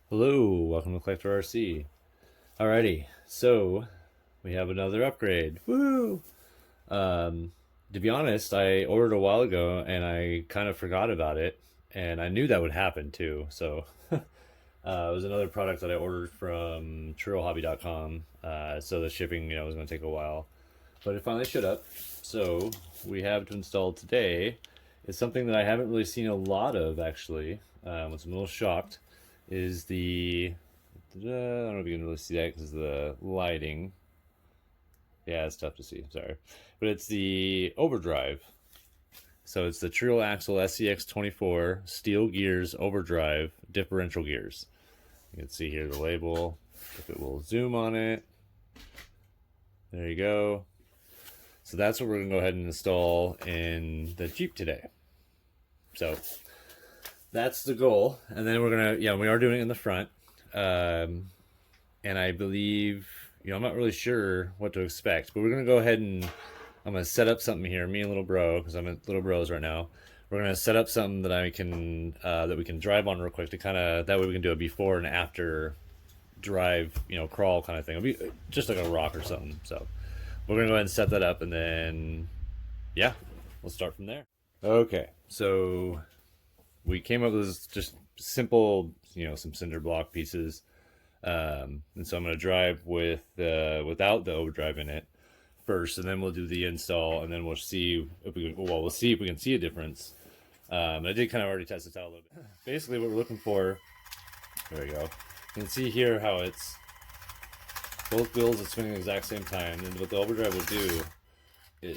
Hello, welcome to Collector RC. Alrighty, so we have another upgrade. Woo! Um, to be honest, I ordered a while ago and I kind of forgot about it, and I knew that would happen too. So it was another product that I ordered from TrealHobby.com. So the shipping, was going to take a while, but it finally showed up. So we have to install today. It's something that I haven't really seen a lot of actually. Which I'm a little shocked. Is the I don't know if you can really see that because of the lighting. Yeah, it's tough to see. Sorry, but it's the Overdrive. So it's the Treal Axial SCX24 steel gears Overdrive differential gears. You can see here the label. If it will zoom on it, there you go. So that's what we're gonna go ahead and install in the Jeep today. So that's the goal, and then we're gonna we are doing it in the front. And I believe, I'm not really sure what to expect, but we're gonna go ahead and I'm gonna set up something here. Me and little bro, because I'm at little bro's right now. We're gonna set up something that I can that we can drive on real quick to kind of that way we can do a before and after drive, crawl kind of thing. It'll be just like a rock or something. So we're gonna go ahead and set that up, and then yeah, we'll start from there. Okay, so we came up with just simple, some cinder block pieces. And so I'm going to drive with without the overdrive in it first, and then we'll do the install, and then we'll see if we can, we'll see if we can see a difference. I did kind of already test this out a little bit. Basically, what we're looking for. There we go. You can see here how it's both wheels are swinging at the exact same time, and what the overdrive will do, what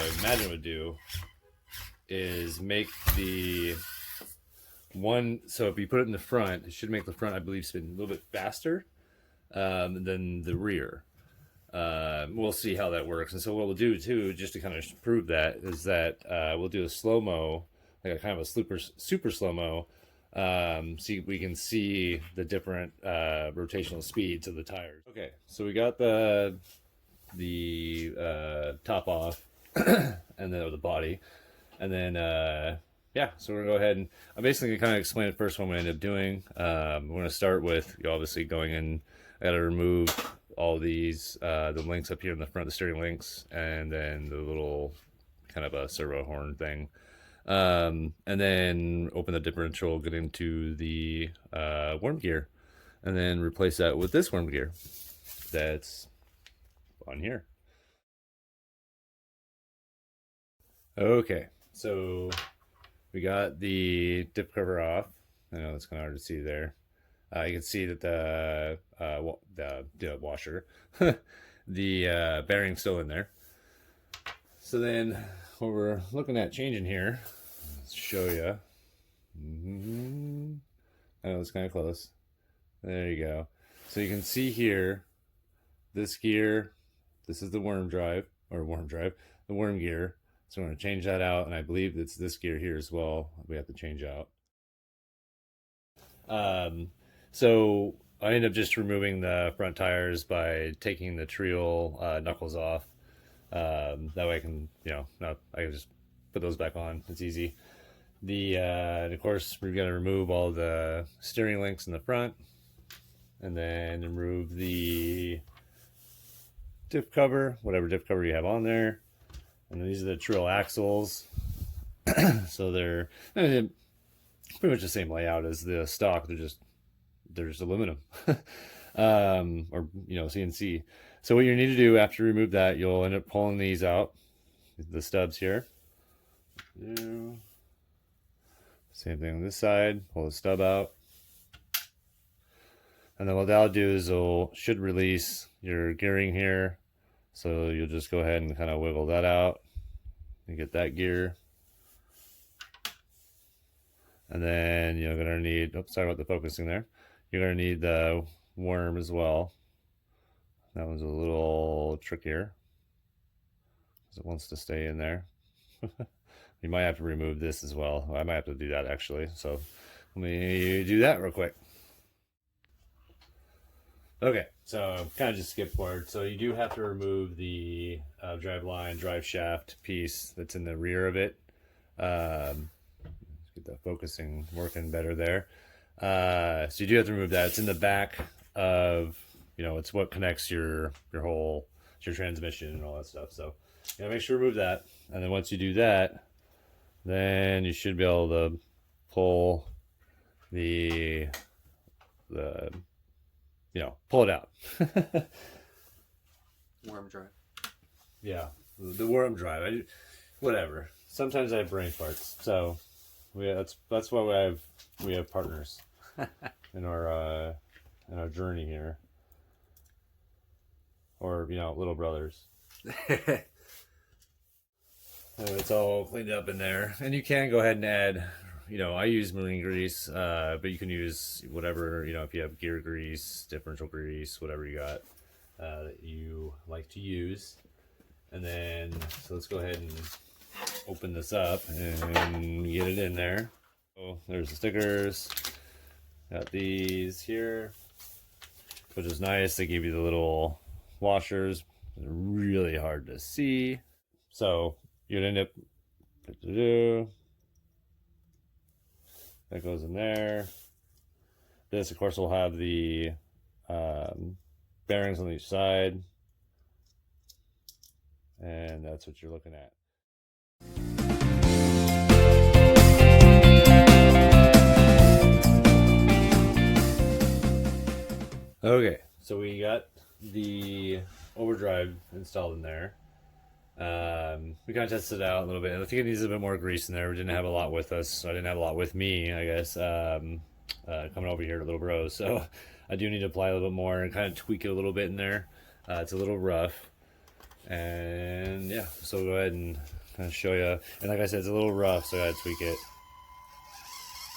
I imagine it would do, is make the one. So if you put it in the front, it should make the front, I believe, spin a little bit faster than the rear. We'll see how that works. And so what we'll do too, just to kind of prove that, is that we'll do a slow mo, like a kind of a super slow mo, so we can see the different rotational speeds of the tires. Okay, so we got the top off, and then the body, and then yeah, so we're gonna go ahead and I'm basically gonna kind of explain it first what I'm gonna end up doing. We're gonna start with obviously going in. I gotta remove all these the links up here in the front, the steering links, and then the little kind of a servo horn thing. And then open the differential, get into the worm gear, and then replace that with this worm gear that's on here. Okay, so we got the dip cover off. I know it's kind of hard to see there. You can see that the washer, the bearing's still in there. So then, what we're looking at changing here, let's show you. I know it's kind of close. There you go. So you can see here, this gear, this is the worm drive, the worm gear. So we're going to change that out, and I believe it's this gear here as well we have to change out. Um, so I ended up just removing the front tires by taking the Treal knuckles off. That way I can, I can just put those back on. It's easy. And of course, we're going to remove all the steering links in the front, and then remove the diff cover, whatever diff cover you have on there. And then these are the Treal axles. So they're pretty much the same layout as the stock. They're just aluminum, or CNC. So what you need to do after you remove that, you'll end up pulling these out, the stubs here. Same thing on this side. Pull the stub out, and then what that'll do is should release your gearing here. So you'll just go ahead and kind of wiggle that out. You get that gear. And then you're going to need, sorry about the focusing there. You're going to need the worm as well. That one's a little trickier because it wants to stay in there. You might have to remove this as well. I might have to do that actually. So let me do that real quick. Okay, so kind of just skip forward. So you do have to remove the drive line, drive shaft piece that's in the rear of it. Get the focusing working better there. So you do have to remove that. It's in the back of, it's what connects your transmission and all that stuff. So make sure to remove that. And then once you do that, then you should be able to pull the pull it out. Worm drive. Yeah, the worm drive. Whatever. Sometimes I have brain farts, so that's why we have partners in our journey here, or little brothers. It's all cleaned up in there, and you can go ahead and add. I use marine grease, but you can use whatever if you have gear grease, differential grease, whatever you got that you like to use. And then, so let's go ahead and open this up and get it in there. So there's the stickers. Got these here, which is nice. They give you the little washers. They're really hard to see. So you'd end up, that goes in there. This, of course, will have the bearings on each side. And that's what you're looking at. Okay, so we got the Overdrive installed in there. We kind of tested it out a little bit. I think it needs a bit more grease in there. We didn't have a lot with us, so I didn't have a lot with me, I guess, coming over here to Little Bros. So I do need to apply a little bit more and kind of tweak it a little bit in there. It's a little rough. And yeah, so we'll go ahead and kind of show you. And like I said, it's a little rough, so I gotta tweak it.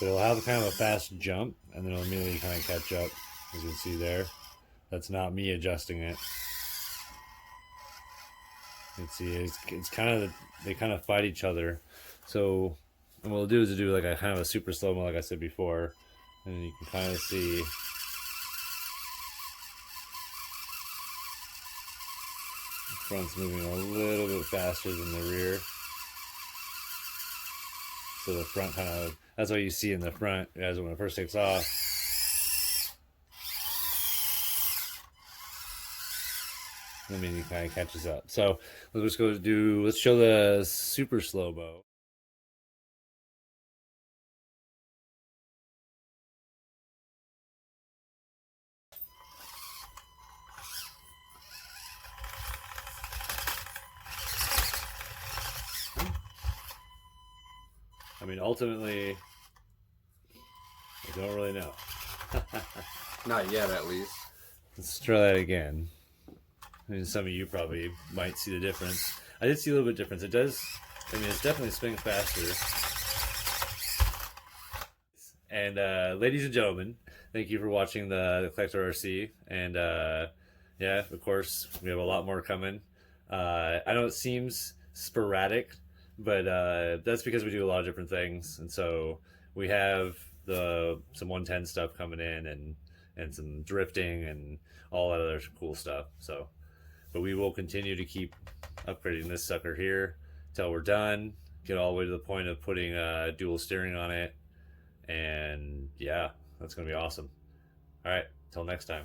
But it'll have kind of a fast jump, and then it'll immediately kind of catch up, as you can see there. That's not me adjusting it. You can see it's kind of, they kind of fight each other. So what we'll do is do like a kind of a super slow-mo, like I said before, and you can kind of see. The front's moving a little bit faster than the rear. So the front kind of, that's what you see in the front as when it first takes off. I mean, it kind of catches up. So let's show the super slow-mo. I mean, ultimately, I don't really know. Not yet, at least. Let's try that again. I mean, some of you probably might see the difference. I did see a little bit of difference. It does, I mean, it's definitely spinning faster. And ladies and gentlemen, thank you for watching the Collector RC. And yeah, of course, we have a lot more coming. I know it seems sporadic, but that's because we do a lot of different things. And so we have some 110 stuff coming in, and some drifting and all that other cool stuff. So, but we will continue to keep upgrading this sucker here till we're done. Get all the way to the point of putting dual steering on it. And yeah, that's going to be awesome. All right, till next time.